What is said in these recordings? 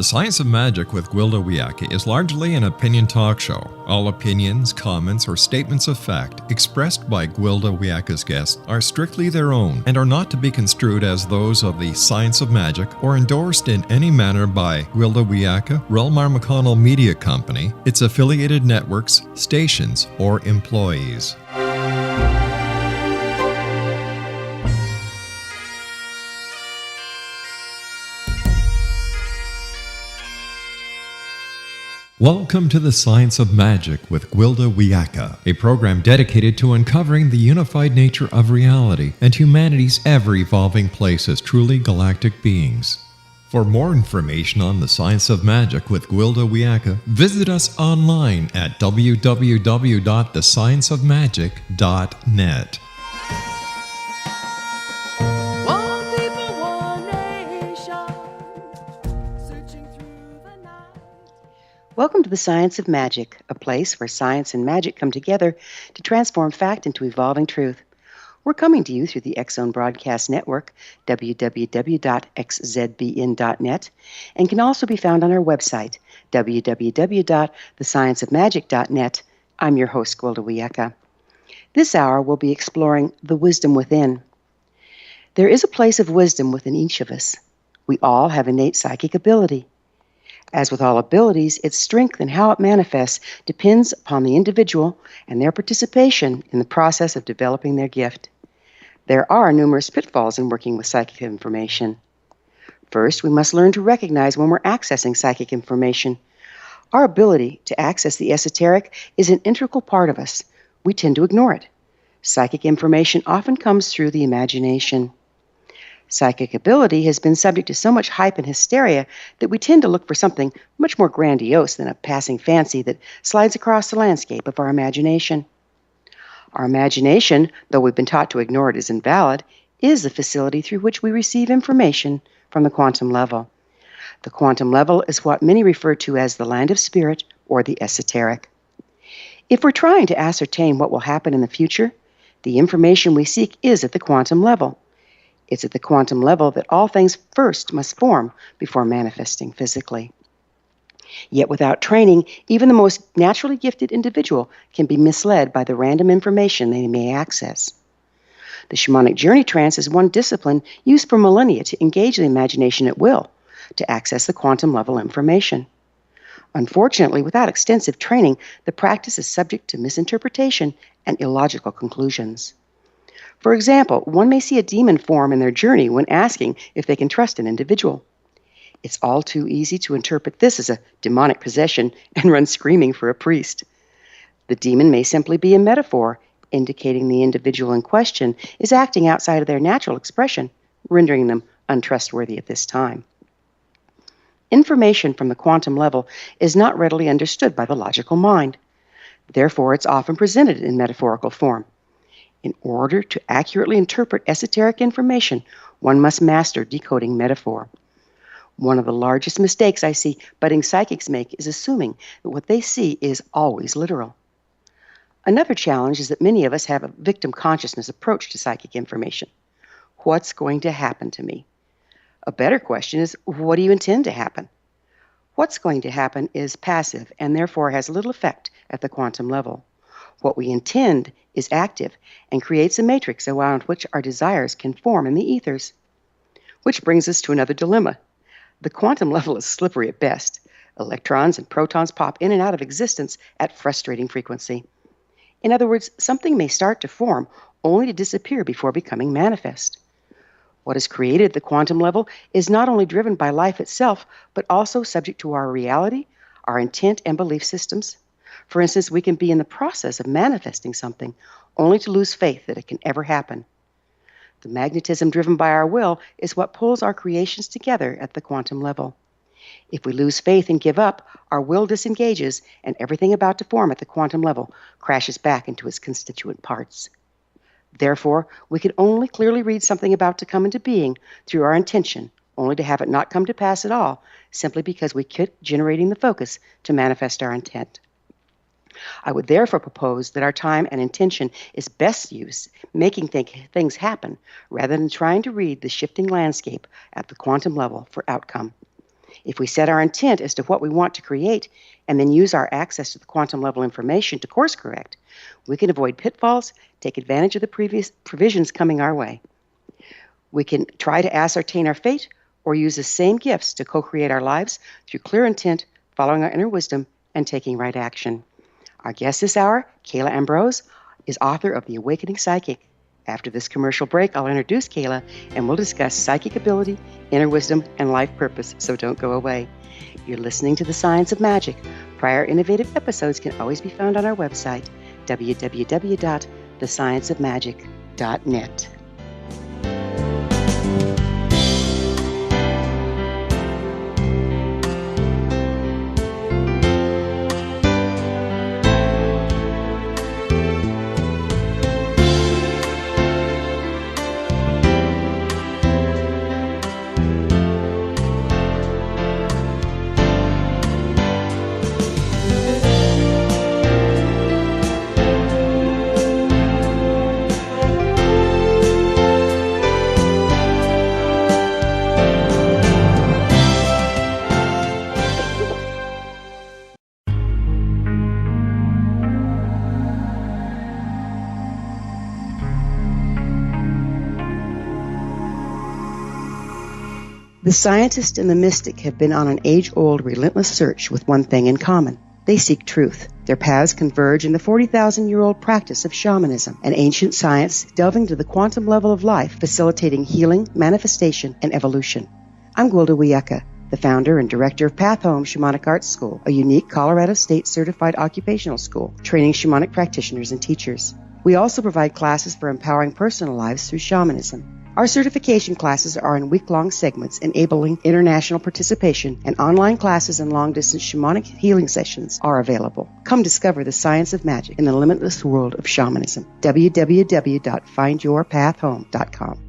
Science of Magic with Gwilda Wiyaka is largely an opinion talk show. All opinions, comments, or statements of fact expressed by Gwilda Wiyaka's guests are strictly their own and are not to be construed as those of the Science of Magic or endorsed in any manner by Gwilda Wiyaka, Relmar McConnell Media Company, its affiliated networks, stations, or employees. Welcome to the Science of Magic with Gwilda Wiyaka, a program dedicated to uncovering the unified nature of reality and humanity's ever-evolving place as truly galactic beings. For more information on the Science of Magic with Gwilda Wiyaka, visit us online at www.thescienceofmagic.net. Welcome to the Science of Magic, a place where science and magic come together to transform fact into evolving truth. We're coming to you through the X-Zone Broadcast Network, www.xzbn.net, and can also be found on our website, www.thescienceofmagic.net. I'm your host, Gwilda Wiyaka. This hour, we'll be exploring the wisdom within. There is a place of wisdom within each of us. We all have innate psychic ability. As with all abilities, its strength and how it manifests depends upon the individual and their participation in the process of developing their gift. There are numerous pitfalls in working with psychic information. First, we must learn to recognize when we're accessing psychic information. Our ability to access the esoteric is an integral part of us. We tend to ignore it. Psychic information often comes through the imagination. Psychic ability has been subject to so much hype and hysteria that we tend to look for something much more grandiose than a passing fancy that slides across the landscape of our imagination. Our imagination, though we've been taught to ignore it as invalid, is the facility through which we receive information from the quantum level. The quantum level is what many refer to as the land of spirit or the esoteric. If we're trying to ascertain what will happen in the future, the information we seek is at the quantum level. It's at the quantum level that all things first must form before manifesting physically. Yet without training, even the most naturally gifted individual can be misled by the random information they may access. The shamanic journey trance is one discipline used for millennia to engage the imagination at will, to access the quantum level information. Unfortunately, without extensive training, the practice is subject to misinterpretation and illogical conclusions. For example, one may see a demon form in their journey when asking if they can trust an individual. It's all too easy to interpret this as a demonic possession and run screaming for a priest. The demon may simply be a metaphor, indicating the individual in question is acting outside of their natural expression, rendering them untrustworthy at this time. Information from the quantum level is not readily understood by the logical mind. Therefore, it's often presented in metaphorical form. In order to accurately interpret esoteric information, one must master decoding metaphor. One of the largest mistakes I see budding psychics make is assuming that what they see is always literal. Another challenge is that many of us have a victim consciousness approach to psychic information. What's going to happen to me? A better question is, what do you intend to happen? What's going to happen is passive and therefore has little effect at the quantum level. What we intend is active and creates a matrix around which our desires can form in the ethers. Which brings us to another dilemma. The quantum level is slippery at best. Electrons and protons pop in and out of existence at frustrating frequency. In other words, something may start to form only to disappear before becoming manifest. What is created at the quantum level is not only driven by life itself, but also subject to our reality, our intent, and belief systems. For instance, we can be in the process of manifesting something only to lose faith that it can ever happen. The magnetism driven by our will is what pulls our creations together at the quantum level. If we lose faith and give up, our will disengages and everything about to form at the quantum level crashes back into its constituent parts. Therefore, we can only clearly read something about to come into being through our intention, only to have it not come to pass at all, simply because we quit generating the focus to manifest our intent. I would therefore propose that our time and intention is best used making things happen rather than trying to read the shifting landscape at the quantum level for outcome. If we set our intent as to what we want to create and then use our access to the quantum level information to course correct, we can avoid pitfalls, take advantage of the previous provisions coming our way. We can try to ascertain our fate or use the same gifts to co-create our lives through clear intent, following our inner wisdom, and taking right action. Our guest this hour, Kayla Ambrose, is author of The Awakening Psychic. After this commercial break, I'll introduce Kayla and we'll discuss psychic ability, inner wisdom, and life purpose, so don't go away. You're listening to The Science of Magic. Prior innovative episodes can always be found on our website, www.thescienceofmagic.net. The scientist and the mystic have been on an age-old, relentless search with one thing in common. They seek truth. Their paths converge in the 40,000-year-old practice of shamanism, an ancient science delving to the quantum level of life, facilitating healing, manifestation, and evolution. I'm Gwilda Wiyaka, the founder and director of Path Home Shamanic Arts School, a unique Colorado State-certified occupational school training shamanic practitioners and teachers. We also provide classes for empowering personal lives through shamanism. Our certification classes are in week-long segments enabling international participation, and online classes and long-distance shamanic healing sessions are available. Come discover the science of magic in the limitless world of shamanism. www.findyourpathhome.com.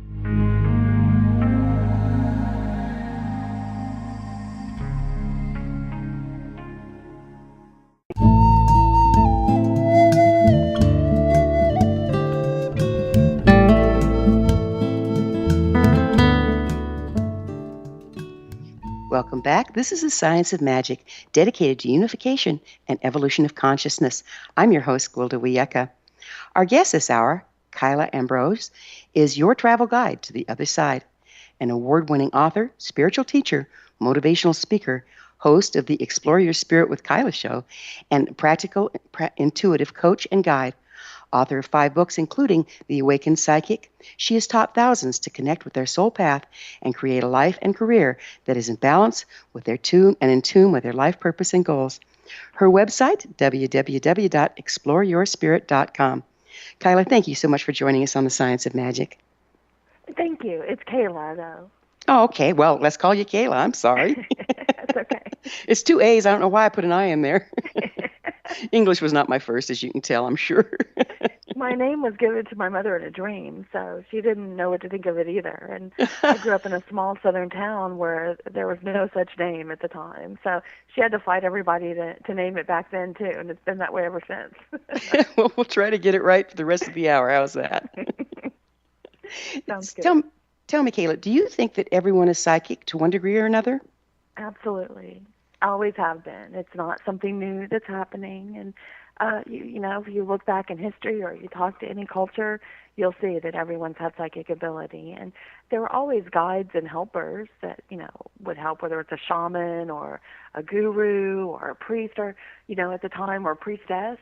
Welcome back. This is The Science of Magic, dedicated to unification and evolution of consciousness. I'm your host, Gwilda Wiyaka. Our guest this hour, Kayla Ambrose, is your travel guide to the other side. An award-winning author, spiritual teacher, motivational speaker, host of the Explore Your Spirit with Kayla show, and practical, intuitive coach and guide. Author of 5 books, including The Awakened Psychic, she has taught thousands to connect with their soul path and create a life and career that is in balance with their tune and in tune with their life purpose and goals. Her website, www.exploreyourspirit.com. Kyla, thank you so much for joining us on The Science of Magic. Thank you. It's Kayla, though. Oh, okay. Well, let's call you Kayla. I'm sorry. That's okay. It's 2 A's. I don't know why I put an I in there. English was not my first, as you can tell, I'm sure. My name was given to my mother in a dream, so she didn't know what to think of it either. And I grew up in a small southern town where there was no such name at the time. So she had to fight everybody to name it back then, too, and it's been that way ever since. Well, we'll try to get it right for the rest of the hour. How's that? Sounds good. Tell me, Kayla, do you think that everyone is psychic to one degree or another? Absolutely. Always have been. It's not something new that's happening. And, you know, if you look back in history or you talk to any culture, you'll see that everyone's had psychic ability. And there were always guides and helpers that, you know, would help, whether it's a shaman or a guru or a priest or, you know, at the time, or a priestess.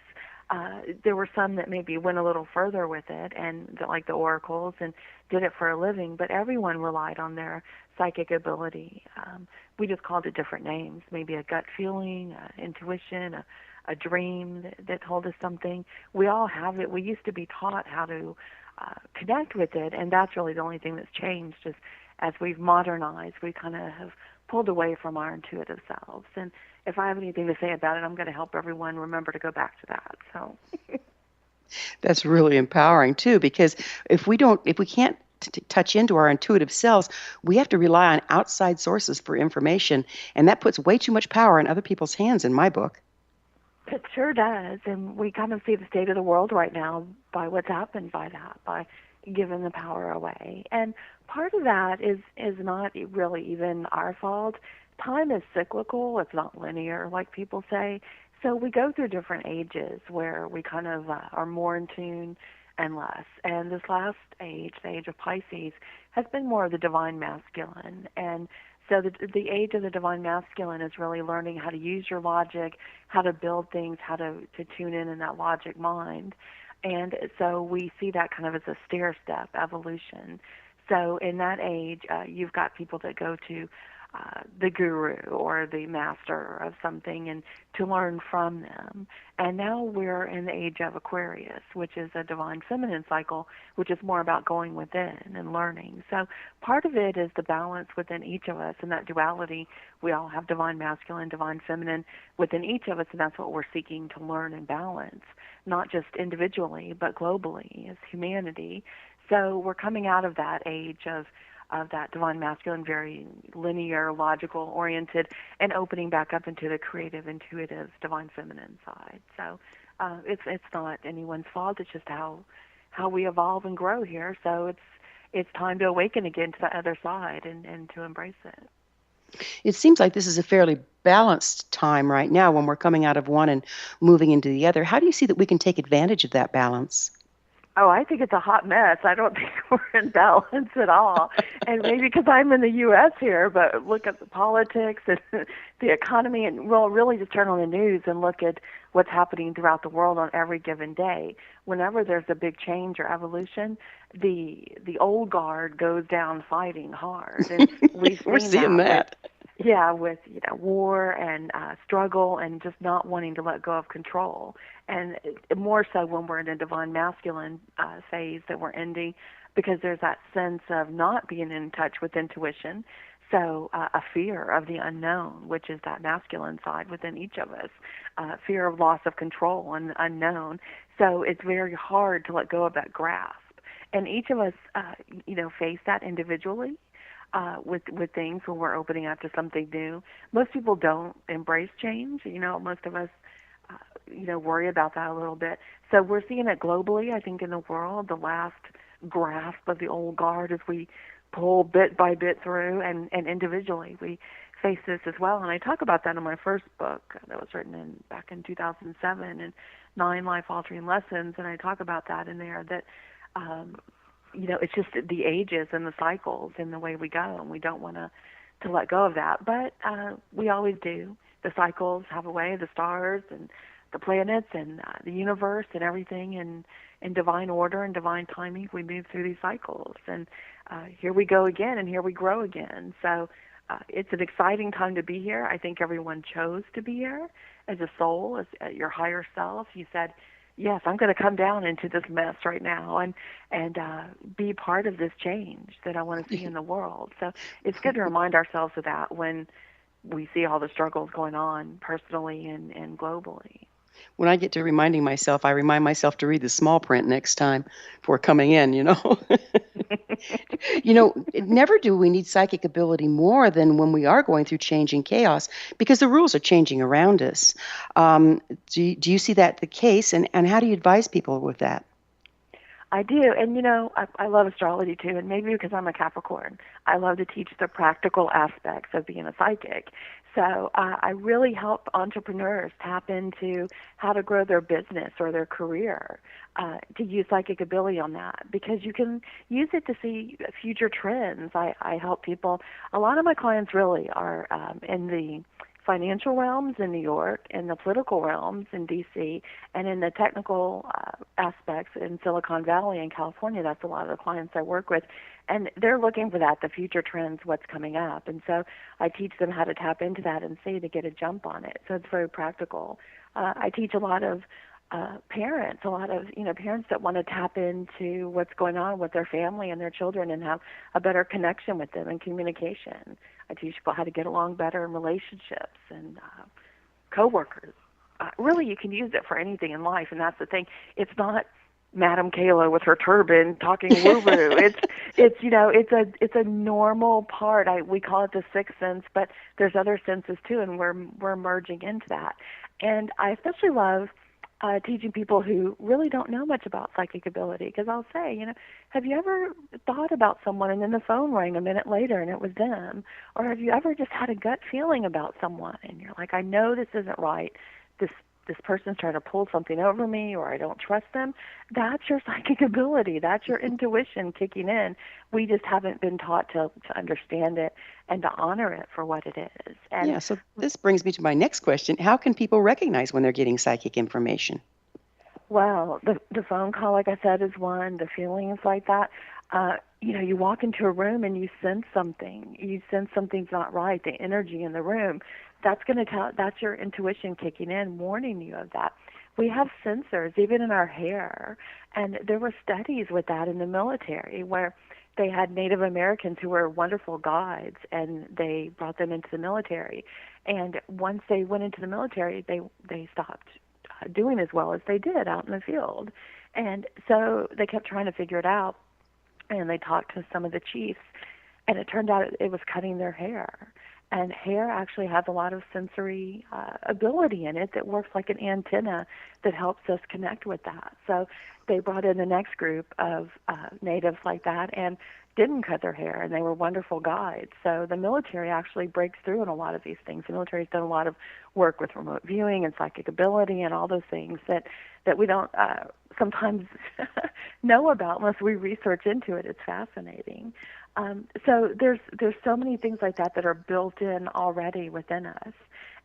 There were some that maybe went a little further with it, and like the oracles, and did it for a living, but everyone relied on their psychic ability. We just called it different names, maybe a gut feeling, intuition, a dream that told us something. We all have it. We used to be taught how to connect with it, and that's really the only thing that's changed. Is as we've modernized, we kind of have pulled away from our intuitive selves. And if I have anything to say about it, I'm going to help everyone remember to go back to that. So that's really empowering too, because if we can't touch into our intuitive selves, we have to rely on outside sources for information, and that puts way too much power in other people's hands, in my book. It sure does, and we kind of see the state of the world right now by what's happened by giving the power away. And part of that is not really even our fault. time is cyclical. It's not linear, like people say. So we go through different ages where we kind of are more in tune and less. And this last age, the age of Pisces, has been more of the divine masculine. And so the age of the divine masculine is really learning how to use your logic, how to build things, how to tune in that logic mind. And so we see that kind of as a stair step evolution. So in that age, you've got people that go to the guru or the master of something and to learn from them. And now we're in the age of Aquarius, which is a divine feminine cycle, which is more about going within and learning. So part of it is the balance within each of us and that duality. We all have divine masculine, divine feminine within each of us, and that's what we're seeking to learn and balance, not just individually, but globally as humanity. So we're coming out of that age of that divine masculine, very linear, logical oriented, and opening back up into the creative, intuitive, divine feminine side. So it's not anyone's fault. It's just how we evolve and grow here. So it's time to awaken again to the other side and to embrace it. It seems like this is a fairly balanced time right now when we're coming out of one and moving into the other. How do you see that we can take advantage of that balance? Oh, I think it's a hot mess. I don't think we're in balance at all. And maybe because I'm in the U.S. here, but look at the politics and the economy, and well, really just turn on the news and look at what's happening throughout the world on every given day. Whenever there's a big change or evolution, the old guard goes down fighting hard, and We're seeing that. With war and struggle and just not wanting to let go of control, and more so when we're in a divine masculine phase that we're ending, because there's that sense of not being in touch with intuition. So a fear of the unknown, which is that masculine side within each of us, fear of loss of control and the unknown. So it's very hard to let go of that grasp, and each of us, face that individually. With things when we're opening up to something new. Most people don't embrace change. Most of us, worry about that a little bit. So we're seeing it globally, I think, in the world, the last grasp of the old guard as we pull bit by bit through, and individually we face this as well. And I talk about that in my first book that was written back in 2007, and 9 Life-Altering Lessons, and I talk about that in there, that it's just the ages and the cycles and the way we go, and we don't want to let go of that. But we always do. The cycles have a way, the stars and the planets and the universe and everything in divine order and divine timing. We move through these cycles, and here we go again, and here we grow again. So it's an exciting time to be here. I think everyone chose to be here as a soul, as your higher self. You said, yes, I'm going to come down into this mess right now and be part of this change that I want to see in the world. So it's good to remind ourselves of that when we see all the struggles going on personally and globally. When I get to reminding myself, I remind myself to read the small print next time before coming in. Never do we need psychic ability more than when we are going through change and chaos, because the rules are changing around us. Do you see that the case, and how do you advise people with that? I do, and I love astrology too, and maybe because I'm a Capricorn, I love to teach the practical aspects of being a psychic. So I really help entrepreneurs tap into how to grow their business or their career, to use psychic ability on that, because you can use it to see future trends. I help people. A lot of my clients really are in the financial realms in New York, in the political realms in D.C., and in the technical aspects in Silicon Valley in California. That's a lot of the clients I work with. And they're looking for that, the future trends, what's coming up. And so I teach them how to tap into that and see to get a jump on it. So it's very practical. I teach a lot of parents that want to tap into what's going on with their family and their children and have a better connection with them and communication. I teach people how to get along better in relationships and coworkers. Really, you can use it for anything in life, and that's the thing. It's not Madame Kayla with her turban talking woo-woo. It's a normal part. We call it the sixth sense, but there's other senses too, and we're merging into that. And I especially love teaching people who really don't know much about psychic ability, because I'll say, have you ever thought about someone and then the phone rang a minute later and it was them? Or have you ever just had a gut feeling about someone and you're like, I know this isn't right. This person's trying to pull something over me, or I don't trust them. That's your psychic ability. That's your intuition kicking in. We just haven't been taught to understand it and to honor it for what it is. And Yeah, so this brings me to my next question. How can people recognize when they're getting psychic information? well, the phone call, like I said, is one. The feelings like that. You walk into a room and you sense something. You sense something's not right. The energy in the room. That's your intuition kicking in, warning you of that. We have sensors even in our hair, and there were studies with that in the military where they had Native Americans who were wonderful guides, and they brought them into the military. And once they went into the military, they stopped doing as well as they did out in the field. And so they kept trying to figure it out, and they talked to some of the chiefs, and it turned out it was cutting their hair. And hair actually has a lot of sensory ability in it that works like an antenna that helps us connect with that. So they brought in the next group of natives like that and didn't cut their hair, and they were wonderful guides. So the military actually breaks through in a lot of these things. The military's done a lot of work with remote viewing and psychic ability and all those things that we don't sometimes know about unless we research into it. It's fascinating. So there's so many things like that are built in already within us.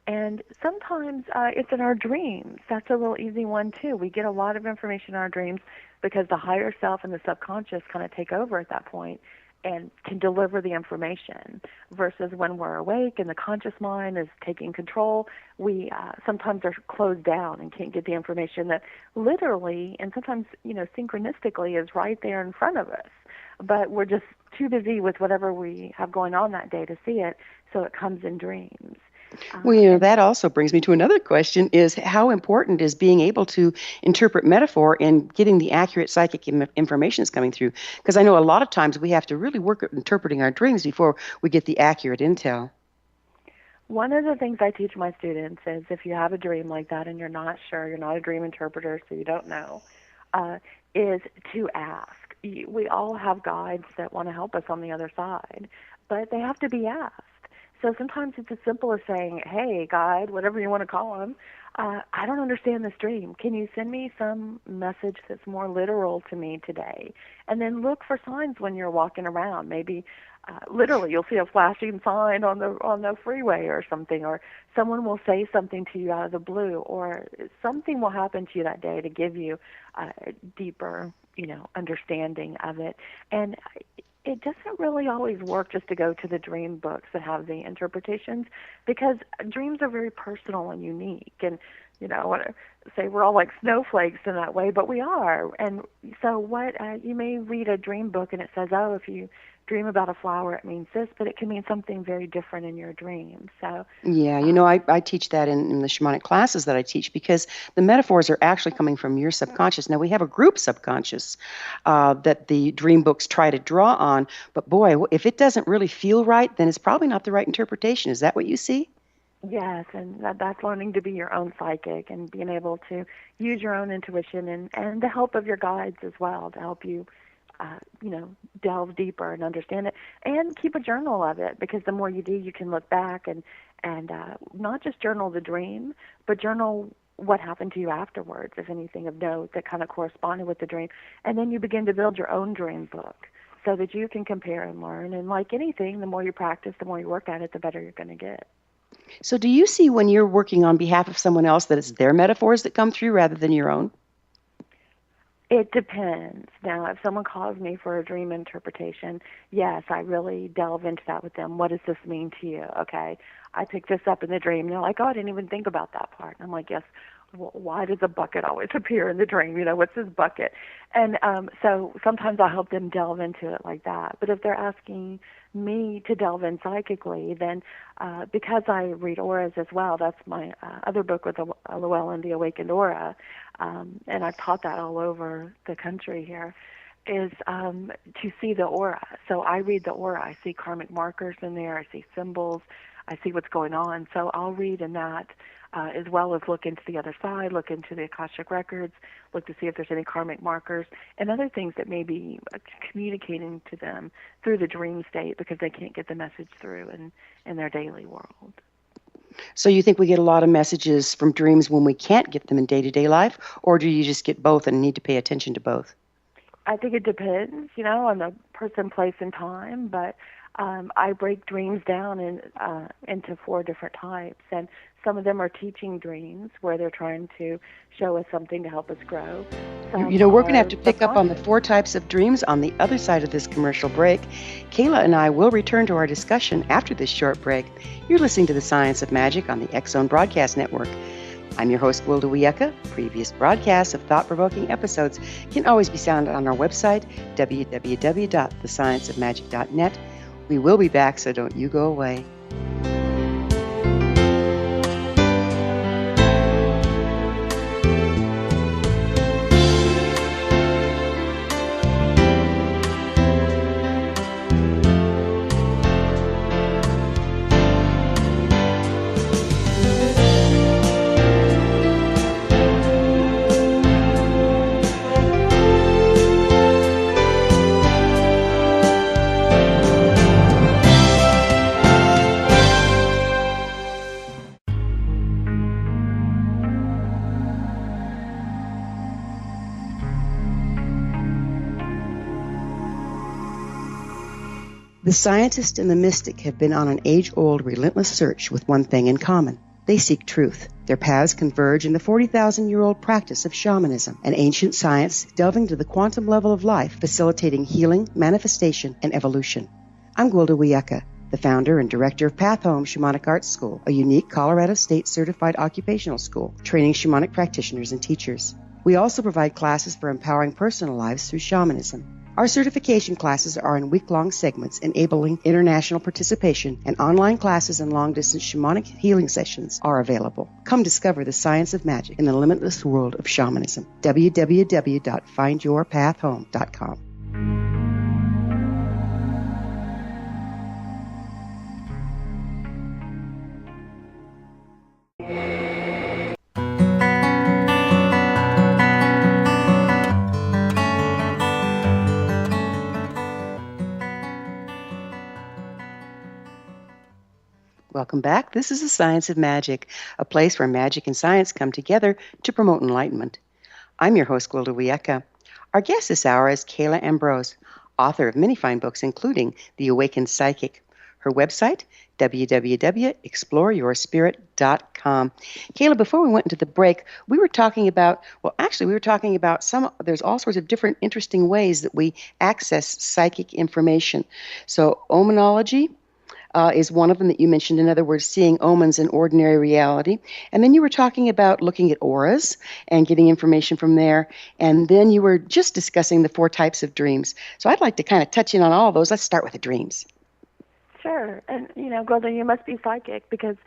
And sometimes it's in our dreams. That's a real easy one, too. We get a lot of information in our dreams because the higher self and the subconscious kind of take over at that point and can deliver the information, versus when we're awake and the conscious mind is taking control, we sometimes are closed down and can't get the information that literally and sometimes, synchronistically is right there in front of us. But we're just too busy with whatever we have going on that day to see it, so it comes in dreams. Well, that also brings me to another question, is how important is being able to interpret metaphor and getting the accurate psychic information that's coming through? Because I know a lot of times we have to really work at interpreting our dreams before we get the accurate intel. One of the things I teach my students is if you have a dream like that and you're not sure, you're not a dream interpreter, so you don't know, is to ask. We all have guides that want to help us on the other side, but they have to be asked. So sometimes it's as simple as saying, hey, guide, whatever you want to call him, I don't understand this dream. Can you send me some message that's more literal to me today? And then look for signs when you're walking around. Maybe literally you'll see a flashing sign on the freeway or something, or someone will say something to you out of the blue, or something will happen to you that day to give you a deeper, understanding of it. And it doesn't really always work just to go to the dream books that have the interpretations, because dreams are very personal and unique. And, I want to say we're all like snowflakes in that way, but we are. And so you may read a dream book and it says, oh, if you dream about a flower, it means this, but it can mean something very different in your dream. So yeah, I teach that in the shamanic classes that I teach, because the metaphors are actually coming from your subconscious. Now, we have a group subconscious that the dream books try to draw on, but boy, if it doesn't really feel right, then it's probably not the right interpretation. Is that what you see? yes, and that's learning to be your own psychic and being able to use your own intuition and the help of your guides as well to help you delve deeper and understand it, and keep a journal of it, because the more you do, you can look back and not just journal the dream, but journal what happened to you afterwards, if anything of note that kind of corresponded with the dream. And then you begin to build your own dream book so that you can compare and learn. And like anything, the more you practice, the more you work at it, the better you're going to get. So do you see when you're working on behalf of someone else that it's their metaphors that come through rather than your own? It depends. Now, if someone calls me for a dream interpretation, yes, I really delve into that with them. What does this mean to you? Okay, I picked this up in the dream. They're like, oh, I didn't even think about that part. And I'm like, yes, why does a bucket always appear in the dream? What's this bucket? And so sometimes I'll help them delve into it like that. But if they're asking me to delve in psychically, then because I read auras as well, that's my other book with Llewellyn, The Awakened Aura, and I've taught that all over the country here, is to see the aura. So I read the aura. I see karmic markers in there. I see symbols. I see what's going on. So I'll read in that as well as look into the other side, look into the Akashic records, look to see if there's any karmic markers and other things that may be communicating to them through the dream state because they can't get the message through in their daily world. So you think we get a lot of messages from dreams when we can't get them in day-to-day life, or do you just get both and need to pay attention to both? I think it depends, on the person, place, and time, but I break dreams down into 4 different types, and some of them are teaching dreams where they're trying to show us something to help us grow. We're going to have to pick up on the 4 types of dreams on the other side of this commercial break. Kayla and I will return to our discussion after this short break. You're listening to The Science of Magic on the X-Zone Broadcast Network. I'm your host, Gwilda Wiyaka. Previous broadcasts of thought-provoking episodes can always be found on our website, www.thescienceofmagic.net. We will be back, so don't you go away. The scientist and the mystic have been on an age-old, relentless search with one thing in common. They seek truth. Their paths converge in the 40,000-year-old practice of shamanism, an ancient science delving to the quantum level of life, facilitating healing, manifestation, and evolution. I'm Gwilda Wiyaka, the founder and director of Path Home Shamanic Arts School, a unique Colorado State certified occupational school, training shamanic practitioners and teachers. We also provide classes for empowering personal lives through shamanism. Our certification classes are in week-long segments enabling international participation, and online classes and long-distance shamanic healing sessions are available. Come discover the science of magic in the limitless world of shamanism. www.findyourpathhome.com. Welcome back. This is The Science of Magic, a place where magic and science come together to promote enlightenment. I'm your host, Gwilda Wiyaka. Our guest this hour is Kayla AMBROSE, author of many fine books, including The Awakened Psychic. Her website, www.exploreyourspirit.com. Kayla, before we went into the break, we were talking about there's all sorts of different interesting ways that we access psychic information. So, omenology is one of them that you mentioned. In other words, seeing omens in ordinary reality. And then you were talking about looking at auras and getting information from there. And then you were just discussing the 4 types of dreams. So I'd like to kind of touch in on all of those. Let's start with the dreams. Sure. And, Gwilda, you must be psychic because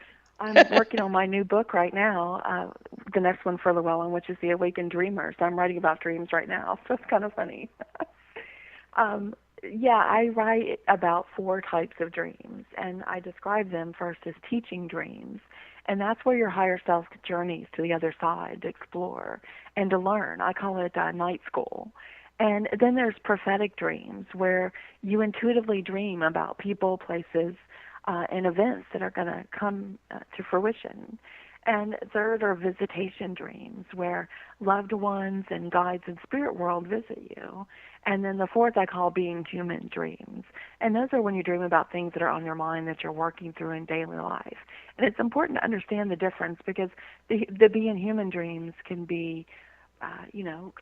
I'm working on my new book right now, the next one for Llewellyn, which is The Awakened Dreamer. So I'm writing about dreams right now. So it's kind of funny. Yeah, I write about 4 types of dreams, and I describe them first as teaching dreams, and that's where your higher self journeys to the other side to explore and to learn. I call it night school. And then there's prophetic dreams, where you intuitively dream about people, places, and events that are going to come to fruition. And third are visitation dreams, where loved ones and guides in spirit world visit you. And then the fourth I call being human dreams. And those are when you dream about things that are on your mind that you're working through in daily life. And it's important to understand the difference because the being human dreams can be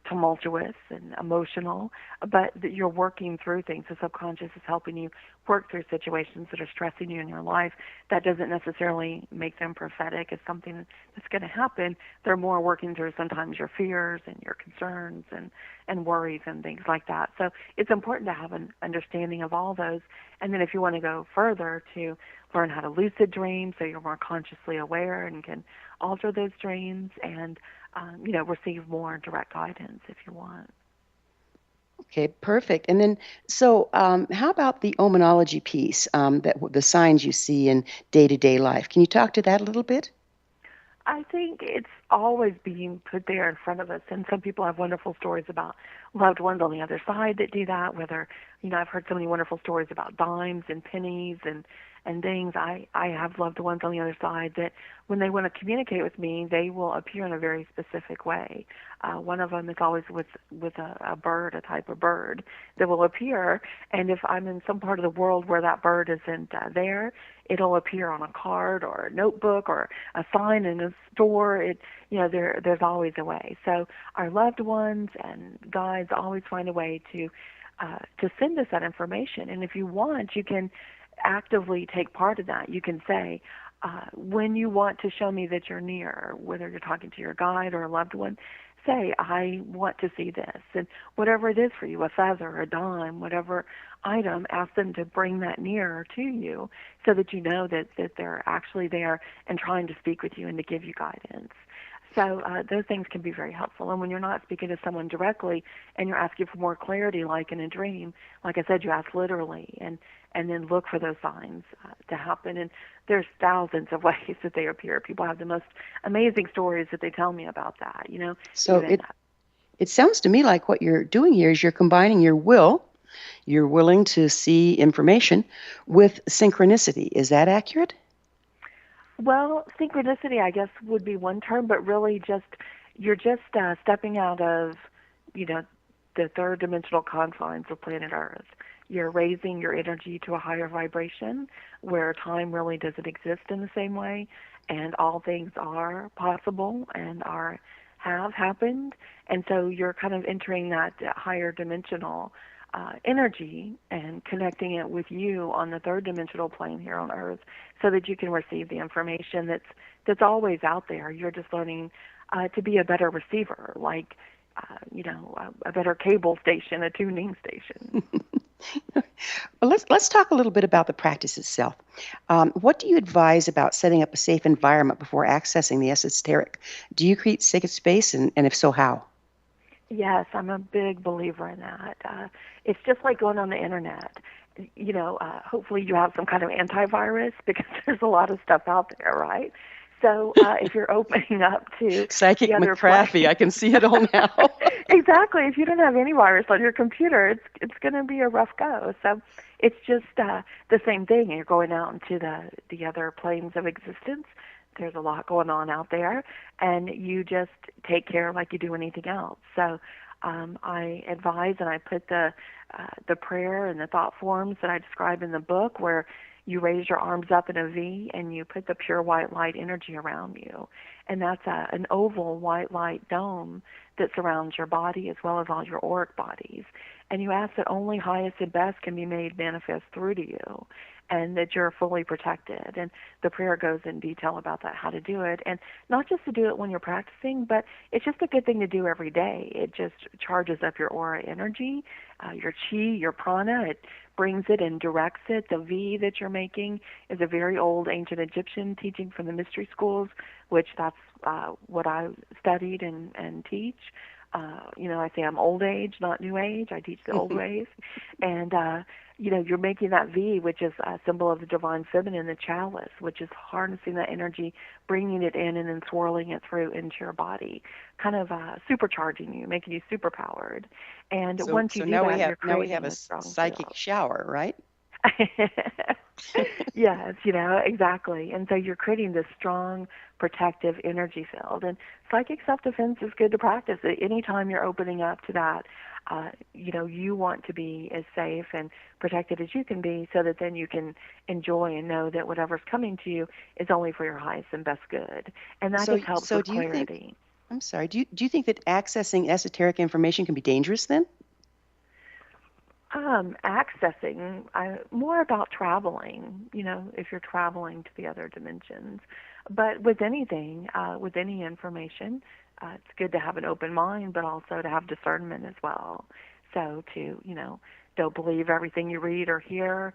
tumultuous and emotional, but that you're working through things. The subconscious is helping you work through situations that are stressing you in your life. That doesn't necessarily make them prophetic. It's something that's going to happen. They're more working through sometimes your fears and your concerns and worries and things like that. So it's important to have an understanding of all those. And then if you want to go further, to learn how to lucid dream so you're more consciously aware and can alter those dreams and receive more direct guidance if you want. Okay, perfect. And then, so how about the omenology piece, the signs you see in day-to-day life? Can you talk to that a little bit? I think it's always being put there in front of us, and some people have wonderful stories about loved ones on the other side that do that. Whether, I've heard so many wonderful stories about dimes and pennies and things. I have loved ones on the other side that when they want to communicate with me, they will appear in a very specific way. One of them is always with a bird, a type of bird that will appear, and if I'm in some part of the world where that bird isn't there, it'll appear on a card or a notebook or a sign in a store. There's always a way. So our loved ones and guides always find a way to send us that information. And if you want, you can actively take part in that. You can say, when you want to show me that you're near, whether you're talking to your guide or a loved one, say, I want to see this. And whatever it is for you, a feather, a dime, whatever item, ask them to bring that nearer to you so that you know that they're actually there and trying to speak with you and to give you guidance. So those things can be very helpful. And when you're not speaking to someone directly and you're asking for more clarity, like in a dream, like I said, you ask literally and then look for those signs to happen. And there's thousands of ways that they appear. People have the most amazing stories that they tell me about that, So even it sounds to me like what you're doing here is you're combining your will, you're willing to see information, with synchronicity. Is that accurate? well, synchronicity, I guess, would be one term, but really you're just stepping out of, you know, the third dimensional confines of planet Earth. You're raising your energy to a higher vibration where time really doesn't exist in the same way, and all things are possible and have happened. And so you're kind of entering that higher dimensional energy and connecting it with you on the third dimensional plane here on Earth, so that you can receive the information that's always out there. You're just learning to be a better receiver, like a better cable station, a tuning station. Well, let's talk a little bit about the practice itself. What do you advise about setting up a safe environment before accessing the esoteric? Do you create sacred space, and if so, how? Yes, I'm a big believer in that. It's just like going on the internet. Hopefully you have some kind of antivirus because there's a lot of stuff out there, right? So if you're opening up to Psychic the other McCraffy, I can see it all now. exactly. If you don't have any virus on your computer, it's going to be a rough go. So it's just the same thing. You're going out into the other planes of existence. There's a lot going on out there, and you just take care like you do anything else. So I advise and I put the prayer and the thought forms that I describe in the book, where you raise your arms up in a V and you put the pure white light energy around you. And that's an oval white light dome that surrounds your body as well as all your auric bodies. And you ask that only highest and best can be made manifest through to you, and that you're fully protected. And the prayer goes in detail about that, how to do it. And not just to do it when you're practicing, but it's just a good thing to do every day. It just charges up your aura energy, your chi, your prana. It brings it and directs it. The V that you're making is a very old ancient Egyptian teaching from the mystery schools, which that's what I studied and teach. I say I'm old age, not new age. I teach the old ways. And, you're making that V, which is a symbol of the divine feminine, the chalice, which is harnessing that energy, bringing it in, and then swirling it through into your body, kind of supercharging you, making you superpowered. And once you do that, you're creating a strong psychic field. shower, right? Yes, exactly. And so you're creating this strong, protective energy field. And psychic self-defense is good to practice. Anytime you're opening up to that, you want to be as safe and protected as you can be, so that then you can enjoy and know that whatever's coming to you is only for your highest and best good. And that just helps with do you clarity. think, I'm sorry, do you think that accessing esoteric information can be dangerous then? Accessing, more about traveling, if you're traveling to the other dimensions. But with anything, with any information, it's good to have an open mind, but also to have discernment as well. So don't believe everything you read or hear.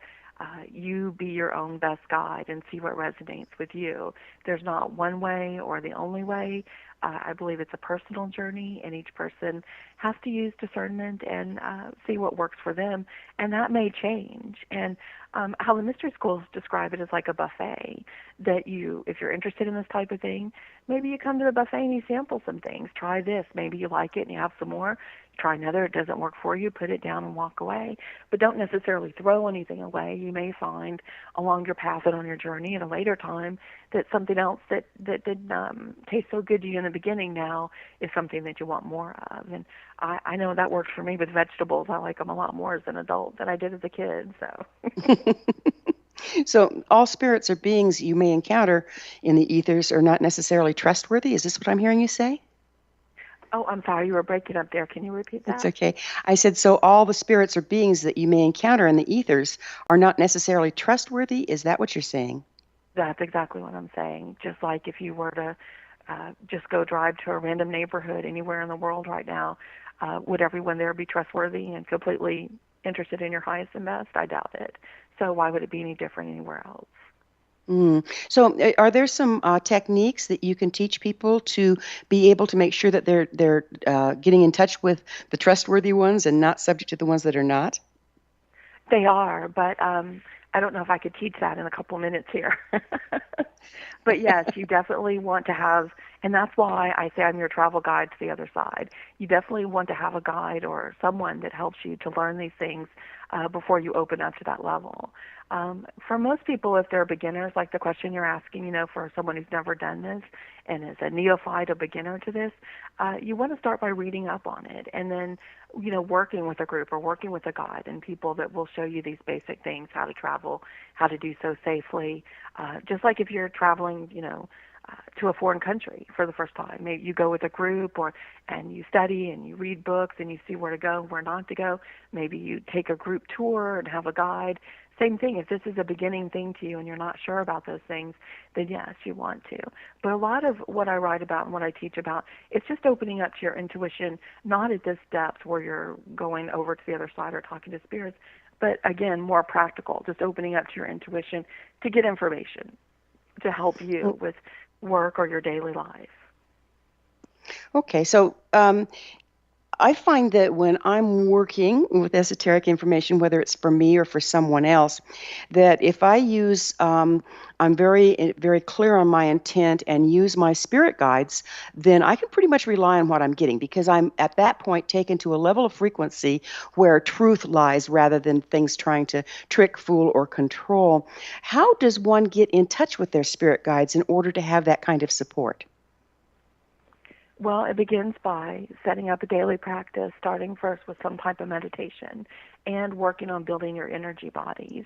You be your own best guide and see what resonates with you. There's not one way or the only way. I believe it's a personal journey, and each person has to use discernment and see what works for them, and that may change. And how the mystery schools describe it is like a buffet, that if you're interested in this type of thing, maybe you come to the buffet and you sample some things. Try this. Maybe you like it and you have some more. Try another. It doesn't work for you. Put it down and walk away. But don't necessarily throw anything away. You may find along your path and on your journey at a later time that something else that didn't taste so good to you in the beginning now is something that you want more of. And I know that works for me with vegetables. I like them a lot more as an adult than I did as a kid. So. So all spirits or beings you may encounter in the ethers are not necessarily trustworthy. Is this what I'm hearing you say? Oh, I'm sorry, you were breaking up there. Can you repeat That's that? okay. I said, so all the spirits or beings that you may encounter in the ethers are not necessarily trustworthy. Is that what you're saying? That's exactly what I'm saying. Just like if you were to just go drive to a random neighborhood anywhere in the world right now, would everyone there be trustworthy and completely interested in your highest and best? I doubt it. So why would it be any different anywhere else? So, are there some techniques that you can teach people to be able to make sure that they're getting in touch with the trustworthy ones and not subject to the ones that are not? They are, but I don't know if I could teach that in a couple minutes here. But yes, you definitely want to have, and that's why I say I'm your travel guide to the other side. You definitely want to have a guide or someone that helps you to learn these things before you open up to that level. For most people, if they're beginners, like the question you're asking, for someone who's never done this and is a neophyte, a beginner to this, you want to start by reading up on it and then, working with a group or working with a guide and people that will show you these basic things, how to travel, how to do so safely. Just like if you're traveling, to a foreign country for the first time. Maybe you go with a group and you study and you read books and you see where to go and where not to go. Maybe you take a group tour and have a guide. Same thing, if this is a beginning thing to you and you're not sure about those things, then yes, you want to. But a lot of what I write about and what I teach about, it's just opening up to your intuition, not at this depth where you're going over to the other side or talking to spirits, but again, more practical, just opening up to your intuition to get information to help you with work or your daily life. Okay, so I find that when I'm working with esoteric information, whether it's for me or for someone else, that if I I'm very clear on my intent and use my spirit guides, then I can pretty much rely on what I'm getting because I'm at that point taken to a level of frequency where truth lies rather than things trying to trick, fool, or control. How does one get in touch with their spirit guides in order to have that kind of support? Well, it begins by setting up a daily practice, starting first with some type of meditation and working on building your energy bodies.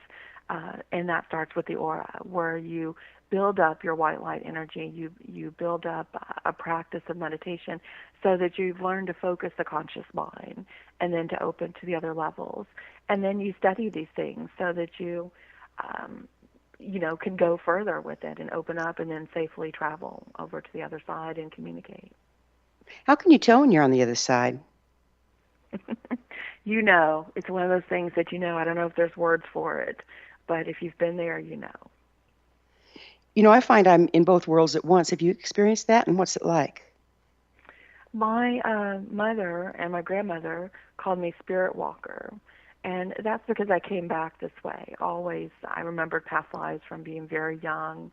And that starts with the aura, where you build up your white light energy. You build up a practice of meditation so that you've learned to focus the conscious mind and then to open to the other levels. And then you study these things so that you can go further with it and open up and then safely travel over to the other side and communicate. How can you tell when you're on the other side? It's one of those things that I don't know if there's words for it, but if you've been there, you know. I find I'm in both worlds at once. Have you experienced that, and what's it like? My mother and my grandmother called me Spirit Walker, and that's because I came back this way. Always, I remembered past lives from being very young,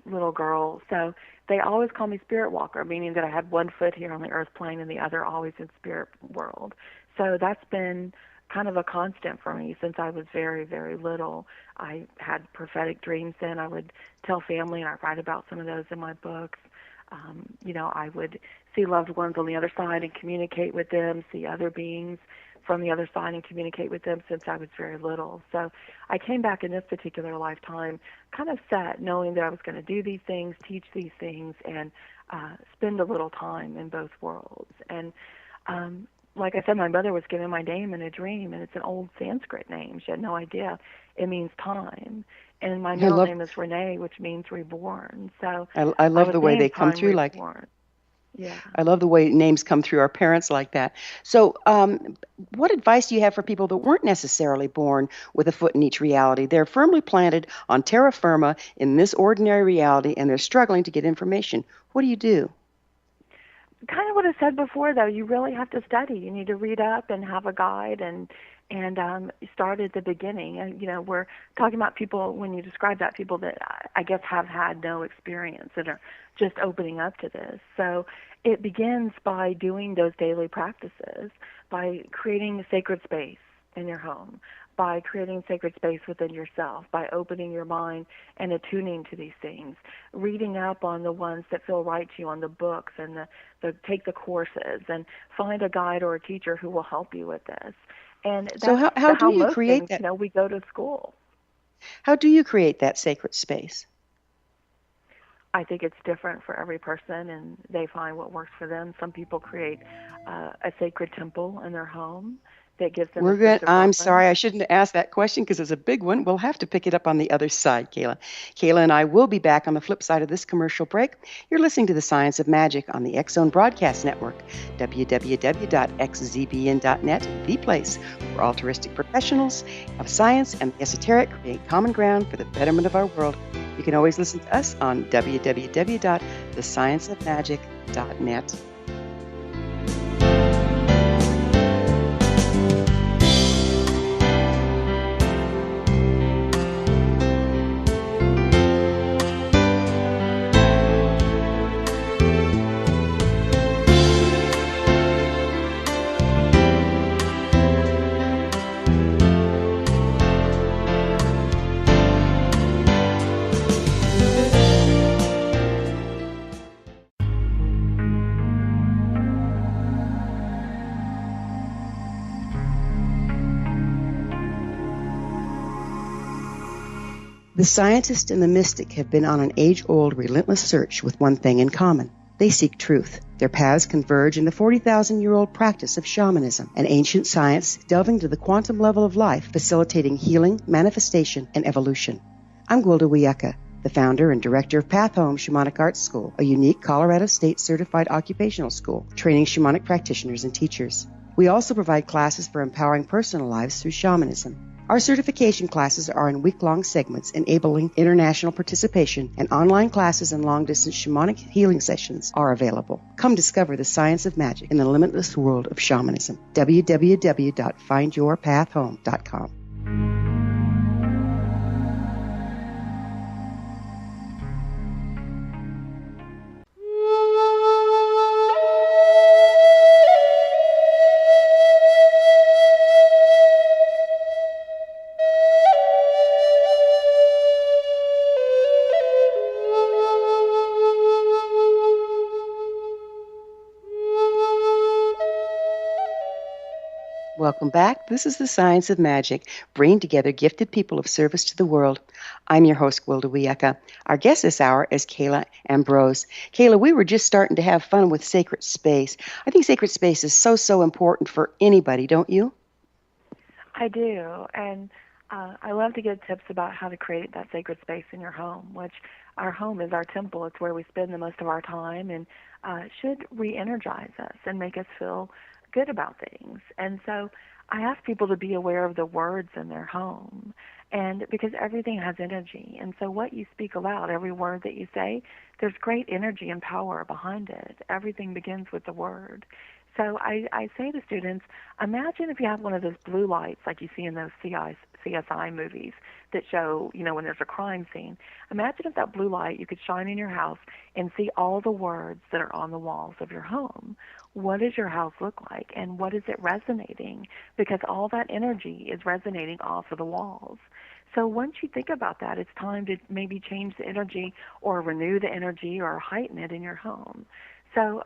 little girl. So they always call me Spirit Walker, meaning that I had one foot here on the earth plane and the other always in spirit world. So that's been kind of a constant for me since I was very, very little. I had prophetic dreams then. I would tell family, and I write about some of those in my books. I would see loved ones on the other side and communicate with them, see other beings from the other side and communicate with them since I was very little. So I came back in this particular lifetime kind of set, knowing that I was going to do these things, teach these things, and spend a little time in both worlds. And like I said, my mother was given my name in a dream, and it's an old Sanskrit name. She had no idea. It means time. And my middle name is Renee, which means reborn. So I love was the way named they come Time through Reborn. Yeah. I love the way names come through our parents like that. So, what advice do you have for people that weren't necessarily born with a foot in each reality? They're firmly planted on terra firma in this ordinary reality, and they're struggling to get information. What do you do? kind of what I said before, though, you really have to study. You need to read up and have a guide and start at the beginning. And we're talking about people, when you describe that, people that I guess have had no experience and are just opening up to this. So it begins by doing those daily practices, by creating a sacred space in your home, by creating sacred space within yourself, by opening your mind and attuning to these things, reading up on the ones that feel right to you, on the books, and take the courses, and find a guide or a teacher who will help you with this. And that's So how do you most create things, that? we go to school. How do you create that sacred space? I think it's different for every person, and they find what works for them. Some people create a sacred temple in their home that gives them a sense of I'm reverence. sorry, I shouldn't have asked that question because it's a big one. We'll have to pick it up on the other side, Kayla. Kayla and I will be back on the flip side of this commercial break. You're listening to The Science of Magic on the X Zone Broadcast Network, www.xzbn.net, the place where altruistic professionals of science and the esoteric create common ground for the betterment of our world. You can always listen to us on www.thescienceofmagic.net. The scientist and the mystic have been on an age-old, relentless search with one thing in common. They seek truth. Their paths converge in the 40,000-year-old practice of shamanism, an ancient science delving to the quantum level of life, facilitating healing, manifestation, and evolution. I'm Gwilda Wiyaka, the founder and director of Path Home Shamanic Arts School, a unique Colorado State certified occupational school training shamanic practitioners and teachers. We also provide classes for empowering personal lives through shamanism. Our certification classes are in week-long segments enabling international participation, and online classes and long-distance shamanic healing sessions are available. Come discover the science of magic in the limitless world of shamanism. www.findyourpathhome.com. Welcome back. This is The Science of Magic, bringing together gifted people of service to the world. I'm your host, Gwilda Wiyaka. Our guest this hour is Kayla Ambrose. Kayla, we were just starting to have fun with sacred space. I think sacred space is so important for anybody, don't you? I do, and I love to give tips about how to create that sacred space in your home, which our home is our temple. It's where we spend the most of our time, and should re-energize us and make us feel good about things. And so I ask people to be aware of the words in their home, and because everything has energy, and so what you speak aloud, every word that you say, there's great energy and power behind it. Everything begins with the word. So I say to students, imagine if you have one of those blue lights like you see in those CSI movies that show, when there's a crime scene. Imagine if that blue light you could shine in your house and see all the words that are on the walls of your home. What does your house look like, and what is it resonating? Because all that energy is resonating off of the walls. So once you think about that, it's time to maybe change the energy or renew the energy or heighten it in your home. So,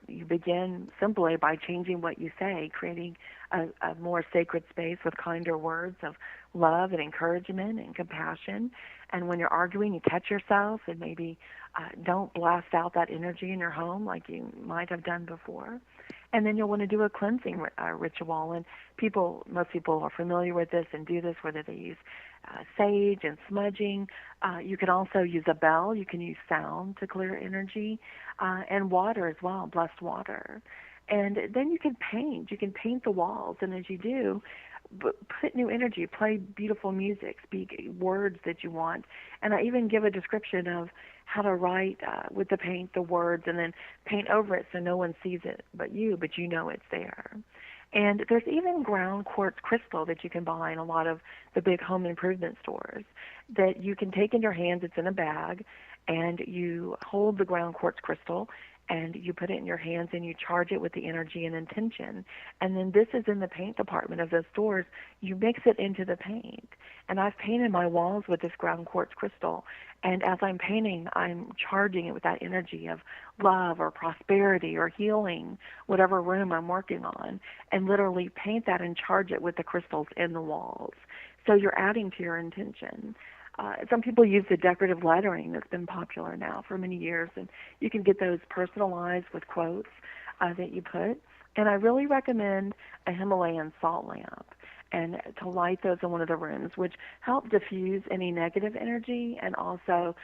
you begin simply by changing what you say, creating a more sacred space with kinder words of love and encouragement and compassion. And when you're arguing, you catch yourself and maybe don't blast out that energy in your home like you might have done before. And then you'll want to do a cleansing ritual. And most people are familiar with this and do this, whether they use sage and smudging. You can also use a bell. You can use sound to clear energy, and water as well, blessed water. And then you can paint. You can paint the walls. And as you do, put new energy, play beautiful music, speak words that you want. And I even give a description of how to write with the paint the words and then paint over it so no one sees it but you know it's there. And there's even ground quartz crystal that you can buy in a lot of the big home improvement stores that you can take in your hands. It's in a bag, and you hold the ground quartz crystal and you put it in your hands and you charge it with the energy and intention. And then this is in the paint department of those stores. You mix it into the paint. And I've painted my walls with this ground quartz crystal. And as I'm painting, I'm charging it with that energy of love or prosperity or healing, whatever room I'm working on, and literally paint that and charge it with the crystals in the walls. So you're adding to your intention. Some people use the decorative lettering that's been popular now for many years, and you can get those personalized with quotes that you put. And I really recommend a Himalayan salt lamp and to light those in one of the rooms, which help diffuse any negative energy and also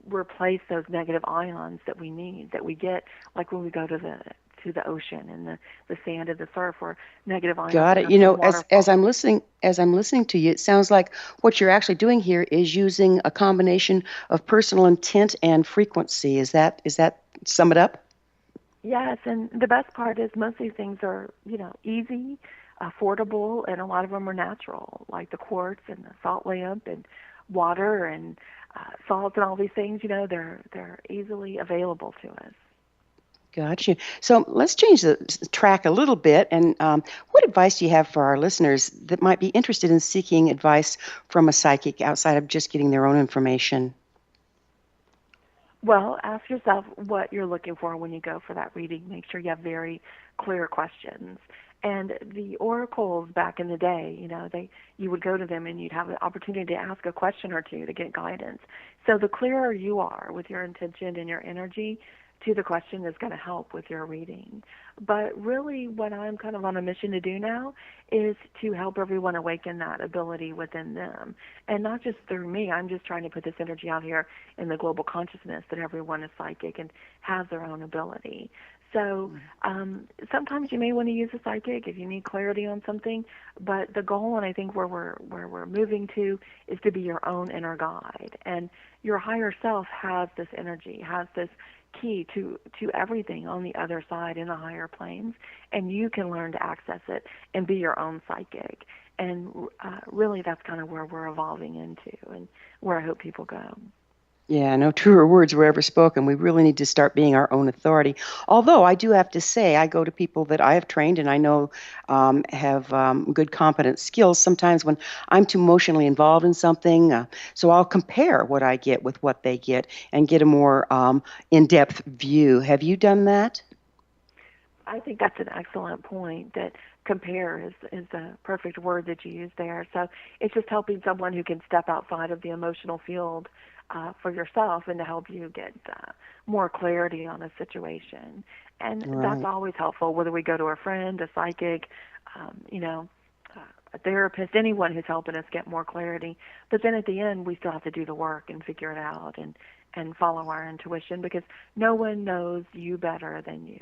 replace those negative ions that we need, that we get, like when we go to the ocean and the sand of the surf, or negative ions. Got it. As I'm listening to you, it sounds like what you're actually doing here is using a combination of personal intent and frequency. Is that sum it up? Yes, and the best part is most of these things are, easy, affordable, and a lot of them are natural, like the quartz and the salt lamp and water and salt and all these things. They're easily available to us. Got you. So let's change the track a little bit. And what advice do you have for our listeners that might be interested in seeking advice from a psychic outside of just getting their own information? Well, ask yourself what you're looking for when you go for that reading. Make sure you have very clear questions. And the oracles back in the day, you would go to them and you'd have the opportunity to ask a question or two to get guidance. So the clearer you are with your intention and your energy to the question is going to help with your reading. But really what I'm kind of on a mission to do now is to help everyone awaken that ability within them. And not just through me. I'm just trying to put this energy out here in the global consciousness that everyone is psychic and has their own ability. So sometimes you may want to use a psychic if you need clarity on something, but the goal, and I think where we're moving to, is to be your own inner guide. And your higher self has this energy, has this key to everything on the other side in the higher planes, and you can learn to access it and be your own psychic. And really that's kind of where we're evolving into and where I hope people go. Yeah, no truer words were ever spoken. We really need to start being our own authority. Although I do have to say, I go to people that I have trained and I know have good, competent skills. Sometimes when I'm too emotionally involved in something, so I'll compare what I get with what they get and get a more in-depth view. Have you done that? I think that's an excellent point, that compare is the perfect word that you use there. So it's just helping someone who can step outside of the emotional field for yourself and to help you get more clarity on a situation. And that's always helpful, whether we go to a friend, a psychic, a therapist, anyone who's helping us get more clarity. But then at the end, we still have to do the work and figure it out and follow our intuition, because no one knows you better than you.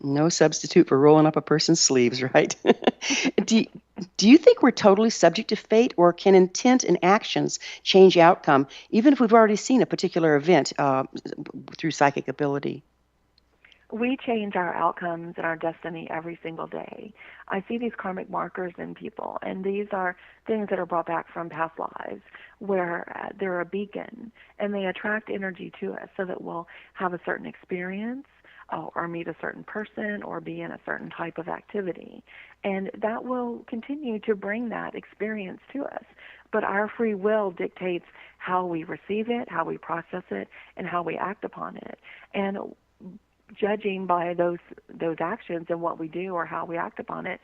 No substitute for rolling up a person's sleeves, right? do, do you think we're totally subject to fate, or can intent and actions change outcome, even if we've already seen a particular event through psychic ability? We change our outcomes and our destiny every single day. I see these karmic markers in people, and these are things that are brought back from past lives, where they're a beacon, and they attract energy to us so that we'll have a certain experience or meet a certain person or be in a certain type of activity. And that will continue to bring that experience to us. But our free will dictates how we receive it, how we process it, and how we act upon it. And judging by those actions and what we do or how we act upon it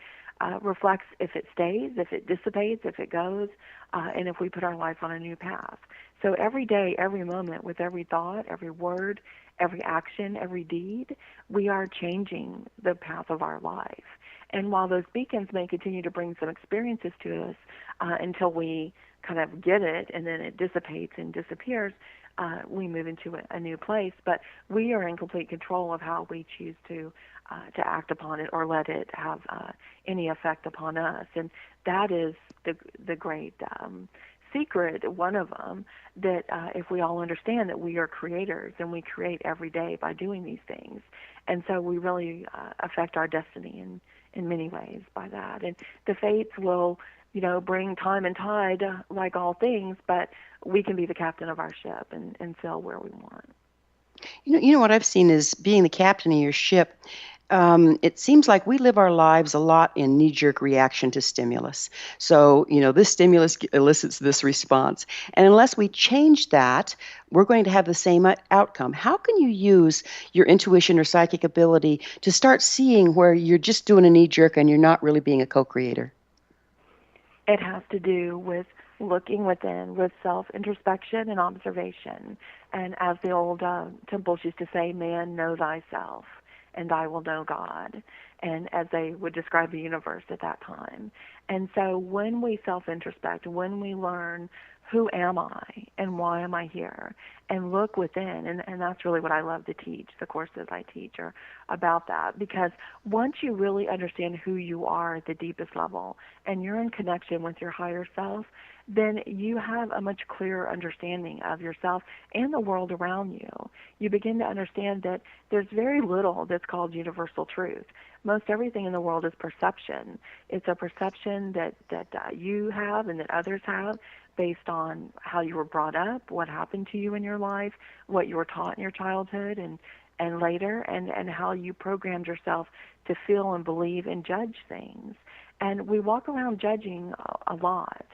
reflects if it stays, if it dissipates, if it goes, and if we put our life on a new path. So every day, every moment, with every thought, every word, every action, every deed, we are changing the path of our life. And while those beacons may continue to bring some experiences to us until we kind of get it and then it dissipates and disappears, we move into a new place. But we are in complete control of how we choose to act upon it or let it have any effect upon us. And that is the great secret, one of them, that if we all understand that we are creators and we create every day by doing these things. And so we really affect our destiny in many ways by that. And the fates will, bring time and tide like all things, but we can be the captain of our ship and sail where we want. You know what I've seen is being the captain of your ship. It seems like we live our lives a lot in knee-jerk reaction to stimulus. So, this stimulus elicits this response. And unless we change that, we're going to have the same outcome. How can you use your intuition or psychic ability to start seeing where you're just doing a knee-jerk and you're not really being a co-creator? It has to do with looking within, with self-introspection and observation. And as the old temples used to say, man, know thyself, and I will know God, and as they would describe the universe at that time. And so when we self-introspect, when we learn who am I and why am I here, and look within, and that's really what I love to teach. The courses I teach are about that, because once you really understand who you are at the deepest level and you're in connection with your higher self, then you have a much clearer understanding of yourself and the world around you. You begin to understand that there's very little that's called universal truth. Most everything in the world is perception. It's a perception that you have and that others have based on how you were brought up, what happened to you in your life, what you were taught in your childhood and later, and how you programmed yourself to feel and believe and judge things. And we walk around judging a lot.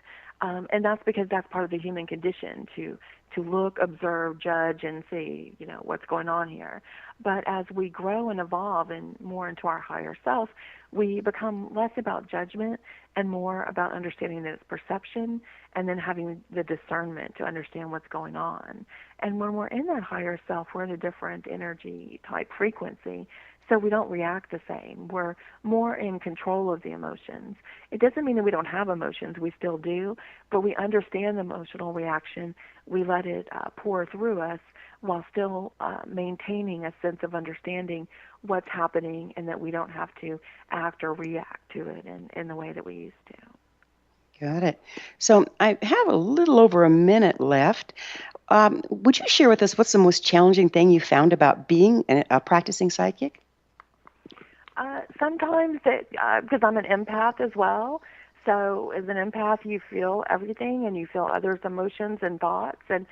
And that's because that's part of the human condition, to look, observe, judge, and see, what's going on here. But as we grow and evolve and more into our higher self, we become less about judgment and more about understanding that it's perception, and then having the discernment to understand what's going on. And when we're in that higher self, we're in a different energy type frequency, so we don't react the same. We're more in control of the emotions. It doesn't mean that we don't have emotions. We still do, but we understand the emotional reaction. We let it pour through us while still maintaining a sense of understanding what's happening, and that we don't have to act or react to it in the way that we used to. Got it. So I have a little over a minute left. Would you share with us what's the most challenging thing you found about being a practicing psychic? Sometimes, because I'm an empath as well, so as an empath you feel everything and you feel others' emotions and thoughts, and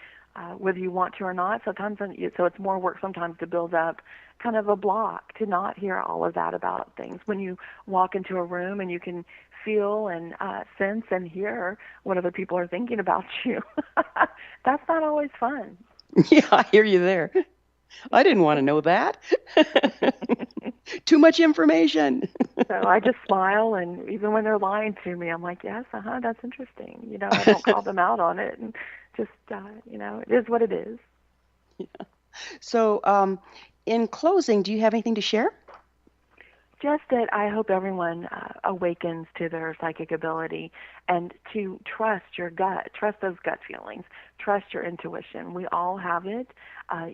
whether you want to or not. So it's more work sometimes to build up kind of a block to not hear all of that about things. When you walk into a room and you can feel and sense and hear what other people are thinking about you, that's not always fun. Yeah, I hear you there. I didn't want to know that. Too much information. So I just smile, and even when they're lying to me, I'm like, yes, that's interesting. I don't call them out on it, and just, it is what it is. Yeah. So in closing, do you have anything to share? Just that I hope everyone awakens to their psychic ability, and to trust your gut, trust those gut feelings, trust your intuition. We all have it.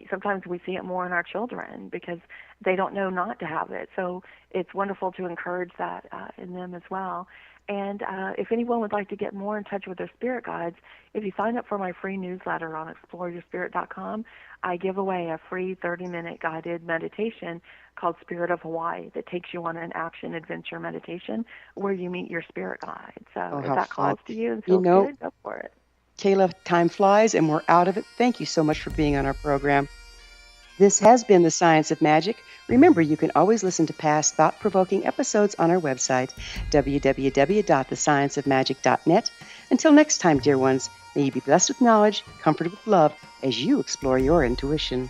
Sometimes we see it more in our children because they don't know not to have it. So it's wonderful to encourage that in them as well. And if anyone would like to get more in touch with their spirit guides, if you sign up for my free newsletter on exploreyourspirit.com, I give away a free 30-minute guided meditation called Spirit of Hawaii that takes you on an action adventure meditation where you meet your spirit guide. So if that calls to you and feels good, go for it. Kayla, time flies and we're out of it. Thank you so much for being on our program. This has been The Science of Magic. Remember, you can always listen to past thought-provoking episodes on our website, www.thescienceofmagic.net. Until next time, dear ones, may you be blessed with knowledge, comforted with love, as you explore your intuition.